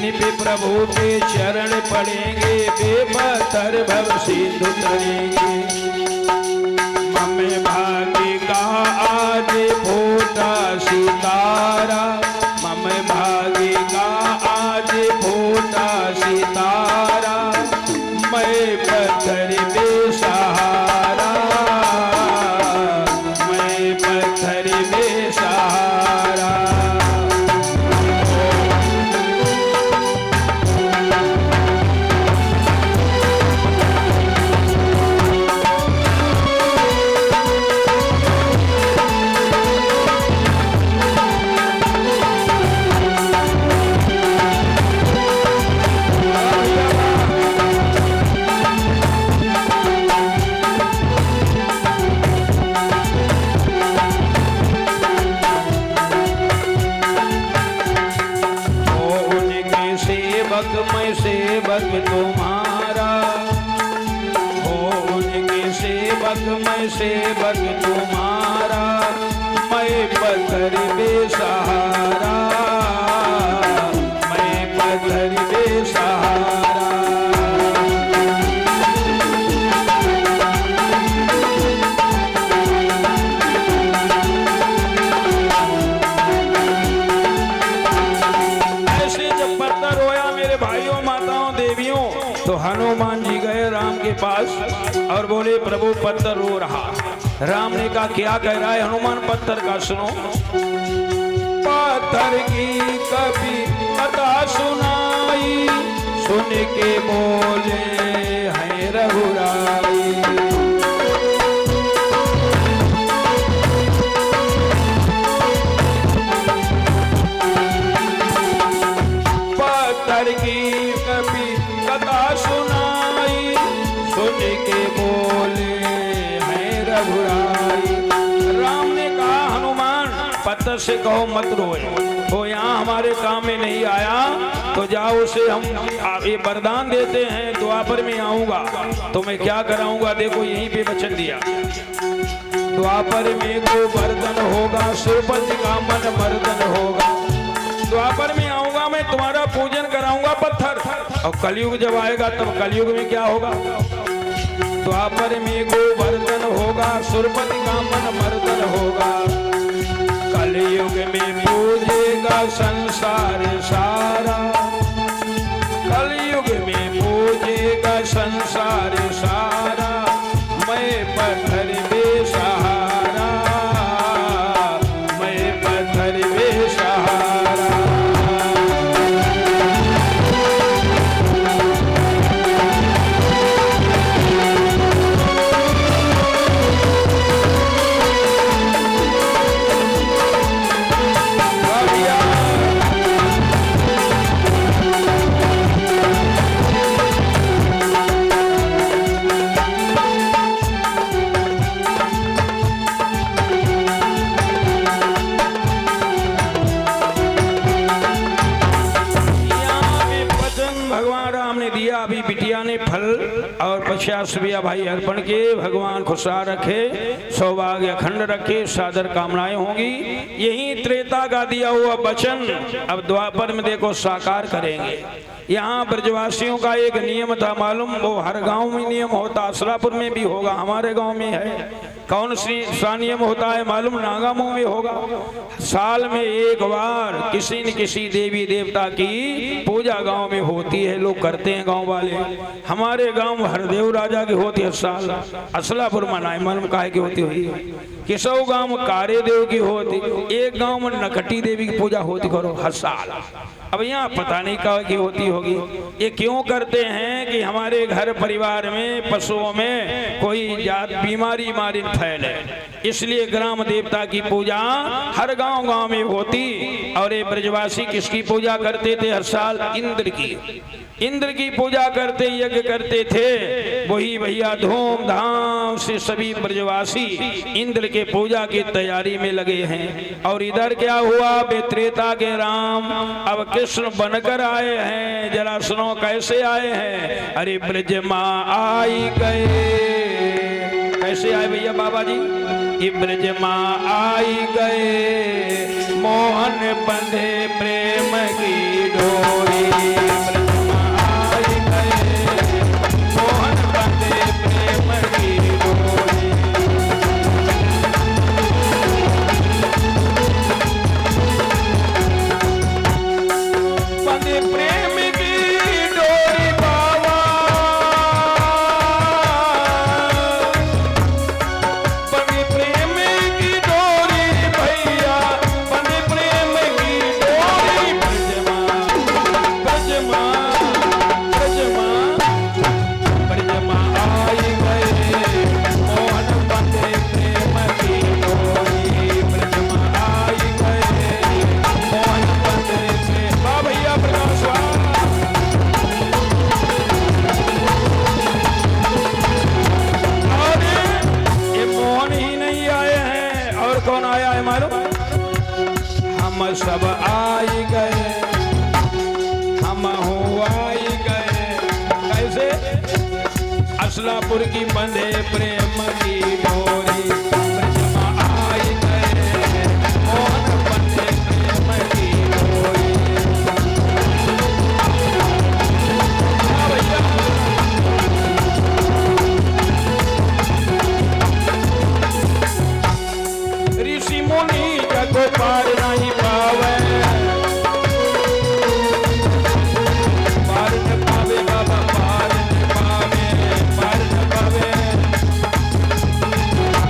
जिन पे प्रभु के चरण पड़ेंगे बेपत्थर भव सिंधु तरेंगे। मम भाग्य का आज फूटा सितारा, मम भाग्य का आज फूटा सितारा, मैं पत्थर बेसहारा, मैं पत्थर बेसहारा। मैं सेवक तुम्हारा, हो उनके सेवक मैं सेवक तुम्हारा, मैं पत्थर बेसहारा, मैं पत्थर बेसहारा। तो हनुमान जी गए राम के पास और बोले प्रभु पत्थर रो रहा। राम ने कहा क्या कह रहा है हनुमान, पत्थर का सुनो। पत्थर की कभी कथा सुनाई, सुन के बोले हैं रघुराई। पत्थर की कभी कथा सुनाई, सुन के बोले हैं रघुराई। राम ने कहा हनुमान पत्थर से कहो मत रोए, वो यहाँ हमारे काम में नहीं आया, तो जाओ उसे हम ये वरदान देते हैं द्वापर में आऊंगा तो मैं क्या कराऊंगा। देखो यहीं पे वचन दिया, द्वापर में गोवर्धन होगा, सुरपति का मन मर्दन होगा। द्वापर में आऊंगा मैं तुम्हारा पूजन कराऊंगा पत्थर, और कलयुग जब आएगा तब कलयुग में क्या होगा। द्वापर में गोवर्धन होगा, सुरपति का मन मर्दन होगा। कलयुग में पूजेगा संसार सारा, कलयुग में पूजेगा संसार सारा, मैं पत्थर बेसहारा, मैं पत्थर बेसहारा। अभी बिटिया ने फल और 50 रुपया भाई अर्पण के, भगवान खुशहाल रखे, सौभाग्य अखंड रखे, सादर कामनाएं होंगी। यही त्रेता का दिया हुआ वचन अब द्वापर में देखो साकार करेंगे। यहाँ ब्रजवासियों का एक नियम था मालूम, वो हर गांव में नियम होता, असलापुर में भी होगा, हमारे गांव में है। कौन सा नियम होता है मालूम, नागामऊ में होगा। साल में एक बार किसी न किसी देवी देवता की पूजा गांव में होती है, लोग करते हैं गांव वाले। हमारे गांव में हरदेव राजा की होती है साल, असलापुर मनाए मालूम काहे की होती हुई, किसौ गांव में कारे देव की होती, एक गांव में नकटी देवी की पूजा होती करो हर साल। अब यहाँ पता नहीं कहाँ की होती होगी। ये क्यों करते हैं कि हमारे घर परिवार में पशुओं में कोई जात बीमारी मारी फैले, इसलिए ग्राम देवता की पूजा हर गांव गांव में होती। और ये ब्रजवासी किसकी पूजा करते थे हर साल, इंद्र की। इंद्र की पूजा करते, यज्ञ करते थे, वही भैया धूमधाम से सभी ब्रजवासी इंद्र के पूजा की तैयारी में लगे हैं। और इधर क्या हुआ, त्रेता के राम अब कृष्ण बनकर आए हैं। जरा सुनो कैसे आए हैं। अरे ब्रज माँ आई गए, कैसे आए भैया बाबा जी, ब्रज माँ आई गए, मोहन बंधे प्रेम की डोरी। असलापुर की बंधे प्रेम की डोरी ब्रजमा आई गए मोहन बंधे प्रेम की डोरी। ऋषि मुनि जग पार नहीं पावे, पार न पावे बाबा पार न पावे, पार न पावे।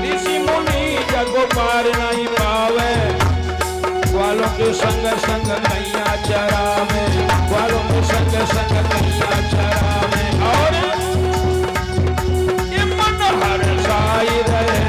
ऋषि मुनि जग पार नहीं पावे, ग्वालों के संग संग कैया चरावे, ग्वालों के संग संग कैया चरावे। और ये मन हर साई रहे।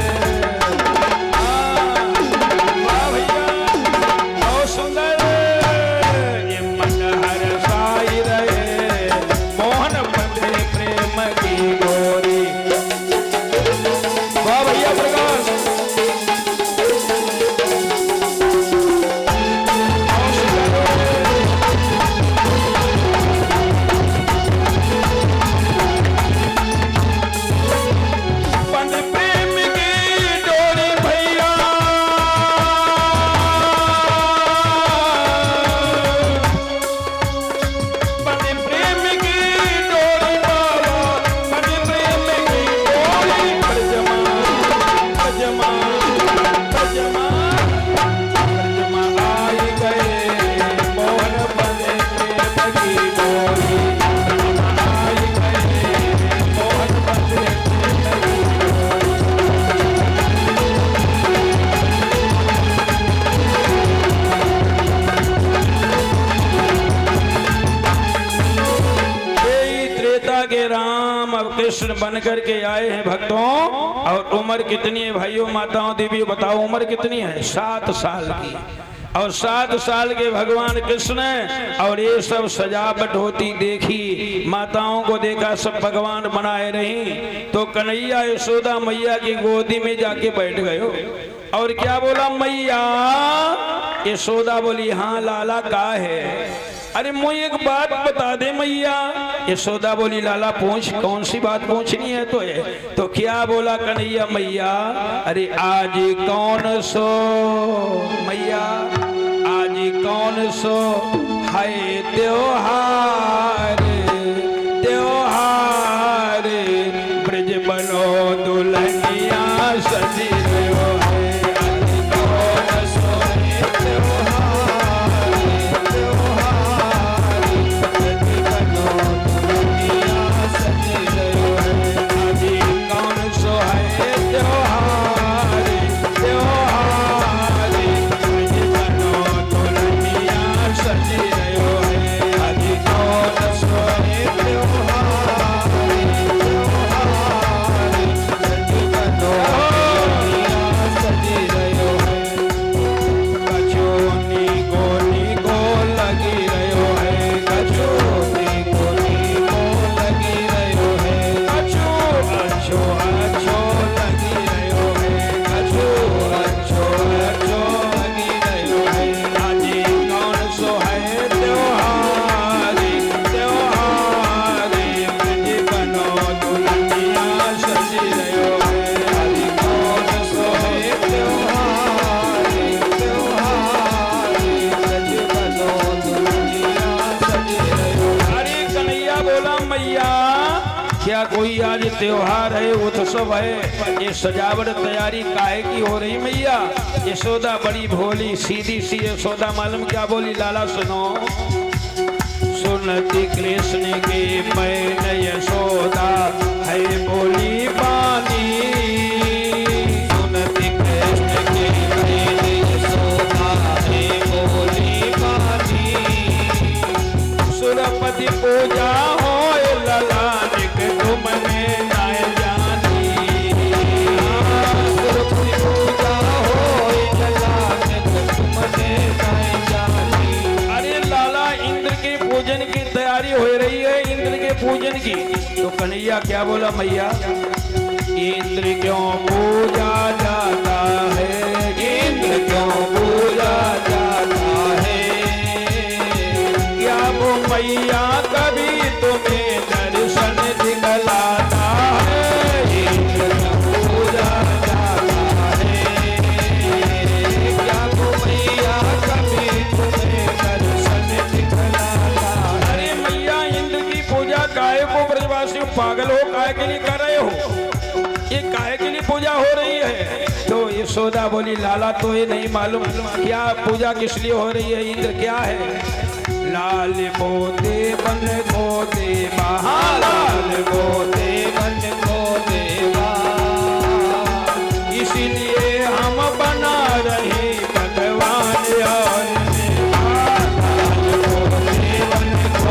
कृष्ण बन करके आए हैं भक्तों। और उम्र कितनी है भाइयों माताओं देवी बताओ, उम्र कितनी है? 7 साल की। और 7 साल के भगवान कृष्ण और ये सब सजावट होती देखी, माताओं को देखा सब भगवान बनाए रही, तो कन्हैया यशोदा मैया की गोदी में जाके बैठ गए हो। और क्या बोला मैया? यशोदा बोली हाँ लाला का है? अरे मुझे एक बात बता दे मैया। यशोदा बोली लाला पूछ, कौन सी बात पूछनी है तो है? तो क्या बोला कन्हैया मैया? अरे आज कौन सो मैया, आज कौन सो है त्योहार, त्योहार ब्रज बनो दुल्हनिया सजी रहो है। आज कौन सो है त्योहार, त्योहार ब्रज बनो दुल्हनिया सजी रहो है। आज कौन सो है त्योहार, त्योहार ब्रज बनो दुल्हनिया सजी रहो है। आज कौन सो है त्योहार, त्योहार ब्रज बनो दुल्हनिया सजी रहो है। कछो नीको लगी रहो है, कछो नीको लगी रहो है, कछो अच्छो अच्छो लगी रहो है, कछो अच्छो अच्छो लगी रहो है। आज कौन सो है त्योहार, त्योहार ब्रज बनो दुल्हनिया सजी रहो है। आज कौन सो है त्योहार, त्योहार ब्रज बनो दुल्हनिया सजी रहो है। अरे कन्हैया बोला मैया क्या कोई आज त्योहार है, उत्सव है? ये सजावट तैयारी काहे की हो रही मैया? यशोदा बड़ी भोली सीधी सी यशोदा मालूम क्या बोली? लाला सुनो। सुनती कृष्ण की पैन यशोदा है बोली बानी, सुनती कृष्ण की पैन यशोदा है बोली बानी। सुरपति पूजा हो ललानिक तुमने नाय जानी, सुरपति पूजा हो ललानिक तुमने नाय जानी। अरे लाला इंद्र के पूजन की तैयारी हो रही है, इंद्र के पूजन की। तो कन्हैया क्या बोला मैया? इंद्र क्यों पूजा जाता है, इंद्र क्यों पूजा जाता है? क्या वो मैया कभी तुम्हें दर्शन दिखलाता है? पूजा हो रही है। तो यशोदा बोली लाला तो ये नहीं मालूम क्या पूजा किस लिए हो रही है, इंद्र क्या है। लाल पोते बन पोते महालाल